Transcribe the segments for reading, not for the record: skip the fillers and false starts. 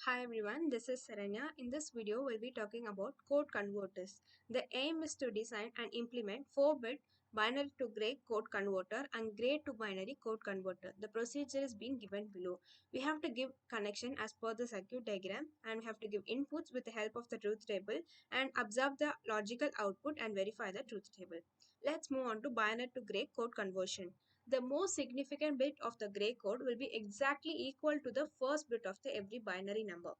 Hi everyone, this is Saranya. In this video, we'll be talking about code converters. The aim is to design and implement 4-bit binary to gray code converter and gray to binary code converter. The procedure is being given below. We have to give connection as per the circuit diagram, and we have to give inputs with the help of the truth table and observe the logical output and verify the truth table. Let's move on to binary to gray code conversion. The most significant bit of the gray code will be exactly equal to the first bit of the every binary number.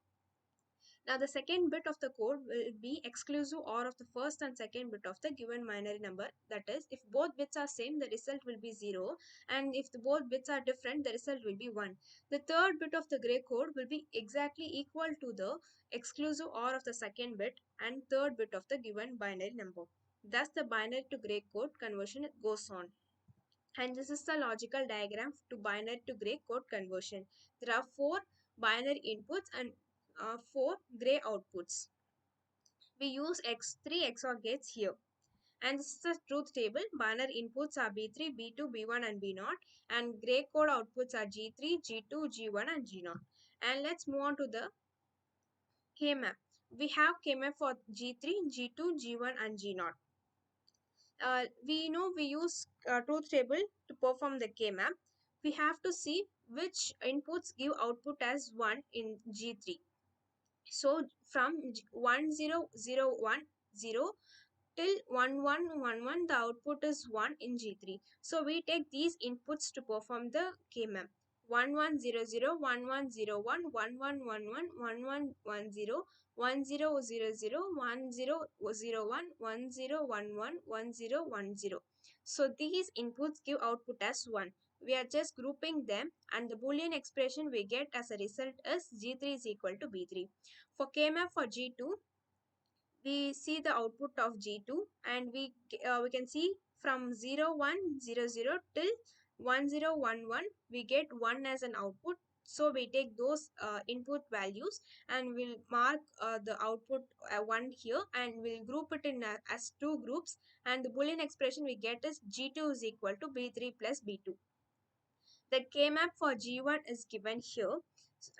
Now the second bit of the code will be exclusive OR of the first and second bit of the given binary number. That is, if both bits are same, the result will be 0, and if both bits are different, the result will be 1. The third bit of the gray code will be exactly equal to the exclusive OR of the second bit and third bit of the given binary number. Thus the binary to gray code conversion goes on. And this is the logical diagram to binary to gray code conversion. There are 4 binary inputs and 4 gray outputs. We use 3 XOR gates here. And this is the truth table. Binary inputs are B3, B2, B1 and B0. And gray code outputs are G3, G2, G1 and G0. And let's move on to the K-map. We have K-map for G3, G2, G1 and G0. We know we use truth table to perform the K-map. We have to see which inputs give output as 1 in G3. So from 1001 0 till 1111 the output is 1 in G3. So we take these inputs to perform the K-map. 1100, 1101, 1111, 1110, 1000, 1001, 1011, 1010. So these inputs give output as 1. We are just grouping them, and the Boolean expression we get as a result is G3 is equal to B3. For K-map for G2, we see the output of G2, and we can see from 0100 till 1011 we get 1 as an output. So we take those input values and we'll mark the output 1 here, and we'll group it in as 2 groups, and the Boolean expression we get is G2 is equal to B3 plus B2. The K-map for G1 is given here.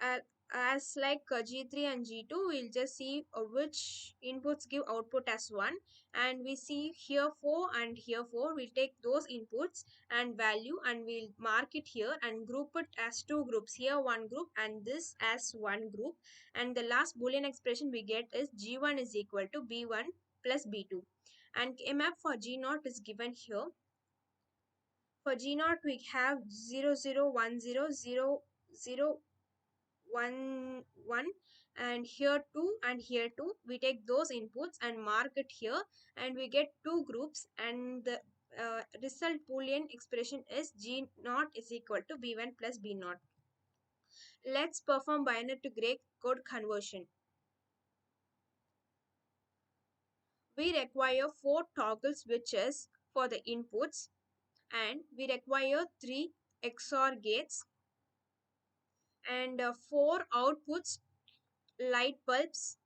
Uh, as like G3 and G2, we'll just see which inputs give output as 1, and we see here 4 and here 4. We'll take those inputs and value, and we'll mark it here and group it as 2 groups. Here 1 group and this as 1 group, and the last Boolean expression we get is G1 is equal to B1 plus B2. And K-map for G0 is given here. For G0, we have 00100011, and here 2 and here 2. We take those inputs and mark it here, and we get 2 groups, and the result Boolean expression is G0 is equal to B1 plus B0. Let's perform binary to gray code conversion. We require 4 toggle switches for the inputs, and we require 3 XOR gates and 4 outputs light bulbs,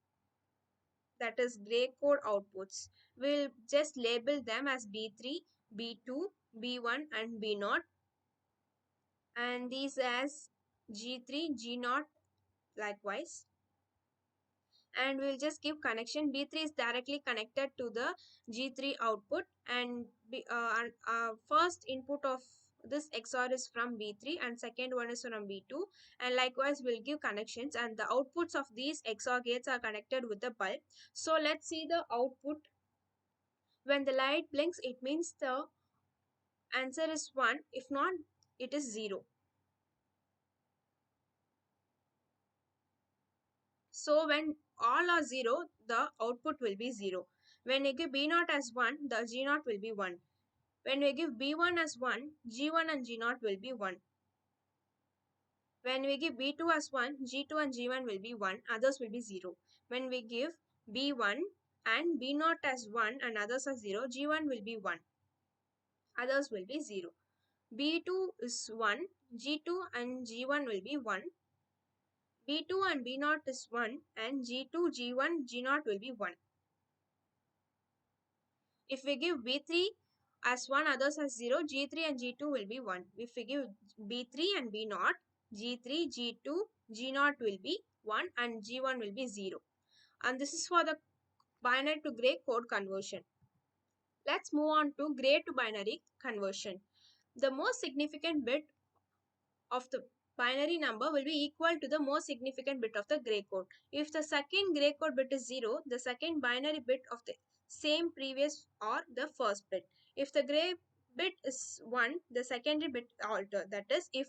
that is gray code outputs. We'll just label them as B3, B2, B1 and B0, and these as G3, G0 likewise. And we'll just give connection. B3 is directly connected to the G3 output, and first input of this XOR is from B3 and second one is from B2, and likewise we'll give connections, and the outputs of these XOR gates are connected with the bulb. So let's see the output. When the light blinks, it means the answer is 1. If not, it is 0. So when all are 0, the output will be 0. When we give B0 as 1, the G0 will be 1. When we give B1 as 1, G1 and G0 will be 1. When we give B2 as 1, G2 and G1 will be 1, others will be 0. When we give B1 and B0 as 1 and others are 0, G1 will be 1, others will be 0. B2 is 1, G2 and G1 will be 1. B2 and B0 is 1, and G2, G1, G0 will be 1. If we give B3 as 1, others as 0, G3 and G2 will be 1. If we give B3 and B0, G3, G2, G0 will be 1 and G1 will be 0. And this is for the binary to gray code conversion. Let's move on to gray to binary conversion. The most significant bit of the binary number will be equal to the most significant bit of the gray code. If the second gray code bit is 0, the second binary bit of the same previous or the first bit. If the gray bit is 1, the secondary bit alter. That is, if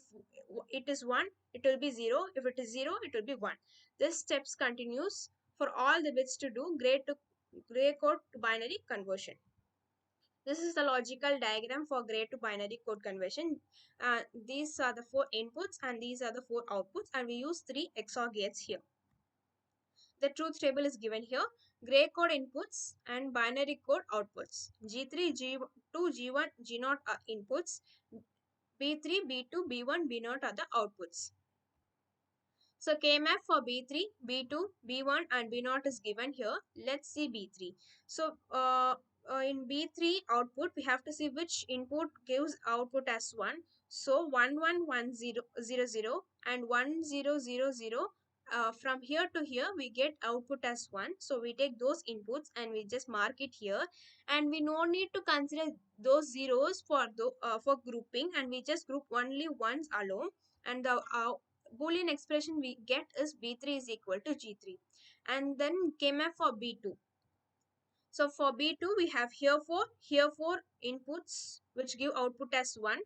it is 1, it will be 0. If it is 0, it will be 1. This steps continues for all the bits to do gray code to binary conversion. This is the logical diagram for gray to binary code conversion. These are the 4 inputs and these are the 4 outputs, and we use 3 XOR gates here. The truth table is given here. Gray code inputs and binary code outputs. G3, G2, G1, G0 are inputs. B3, B2, B1, B0 are the outputs. So KMF for B3, B2, B1 and B0 is given here. Let's see B3. So in B3 output, we have to see which input gives output as 1. So 11100 and 1000. From here to here, we get output as 1. So we take those inputs and we just mark it here. And we no need to consider those zeros for grouping, and we just group only ones alone. And the Boolean expression we get is B3 is equal to G3. And then KMF for B2. So for B2, we have here four inputs which give output as 1.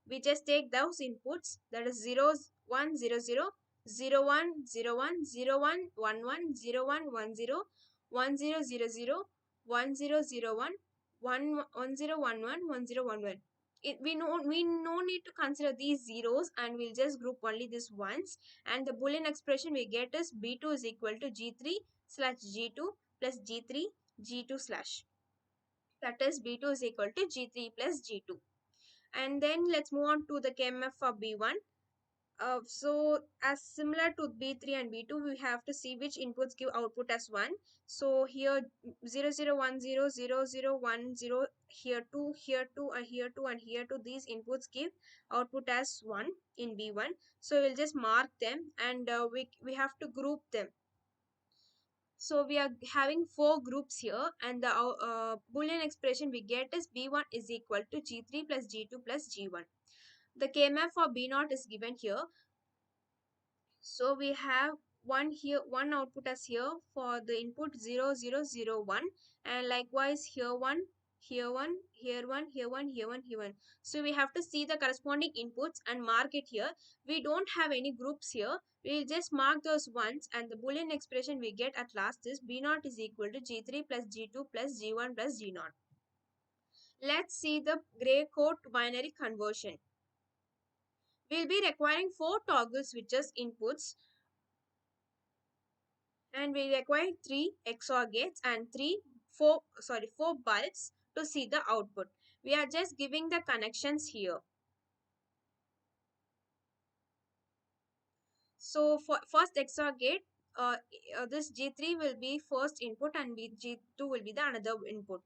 We just take those inputs, that is 0s, 1, 0, 0, 0, 1, 0, 1, 0, 1, 1, 1, 0, 1, 1, 0, 1, 0, 0, 0, 1, 0, 0, 1, 1, 1, 0, 1, 1, 1, 0, 1, 1. We no need to consider these zeros, and we'll just group only these ones, and the Boolean expression we get is B2 is equal to G3 slash G2 plus G3 G2 slash, that is B2 is equal to G3 plus G2. And then let's move on to the KMF for B1. So as similar to B3 and B2, we have to see which inputs give output as 1. So here 0, 0, 1, 0, 0, 0, 1, 0, here 2, here 2, and here 2, and here 2. These inputs give output as 1 in B1. So we'll just mark them, and we have to group them. So we are having 4 groups here, and the Boolean expression we get is B1 is equal to G3 plus G2 plus G1. The KMF for B0 is given here. So we have one output as here for the input 0, 0, 0, 1, and likewise here 1, here 1, here 1, here 1, here 1, here 1. So we have to see the corresponding inputs and mark it here. We don't have any groups here. We'll just mark those ones, and the Boolean expression we get at last is B0 is equal to G3 plus G2 plus G1 plus G0. Let's see the gray code to binary conversion. We'll be requiring 4 toggle switches inputs, and we require 3 XOR gates and 4 bulbs to see the output. We are just giving the connections here. So for first XOR gate, this G3 will be first input and G2 will be the another input.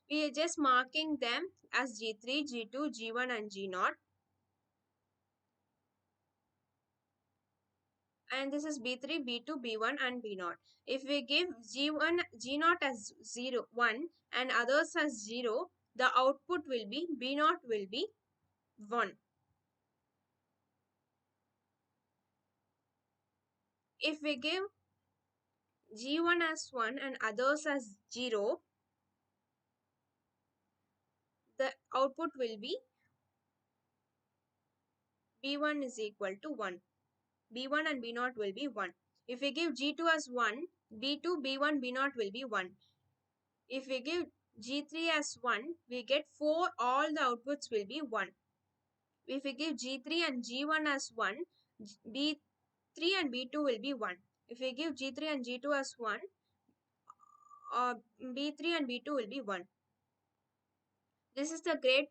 We are just marking them as G3, G2, G1 and G0. And this is B3, B2, B1 and B0. If we give G1, G0 as 0, 1 and others as 0, the output will be B0 will be 1. If we give G1 as 1 and others as 0, the output will be B1 is equal to 1. B1 and B0 will be 1. If we give G2 as 1, B2, B1, B0 will be 1. If we give G3 as 1, we get 4, all the outputs will be 1. If we give G3 and G1 as 1, B3 and B2 will be 1. If we give G3 and G2 as 1, B3 and B2 will be 1. This is the gray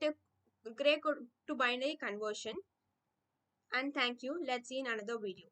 to binary conversion. And thank you. Let's see in another video.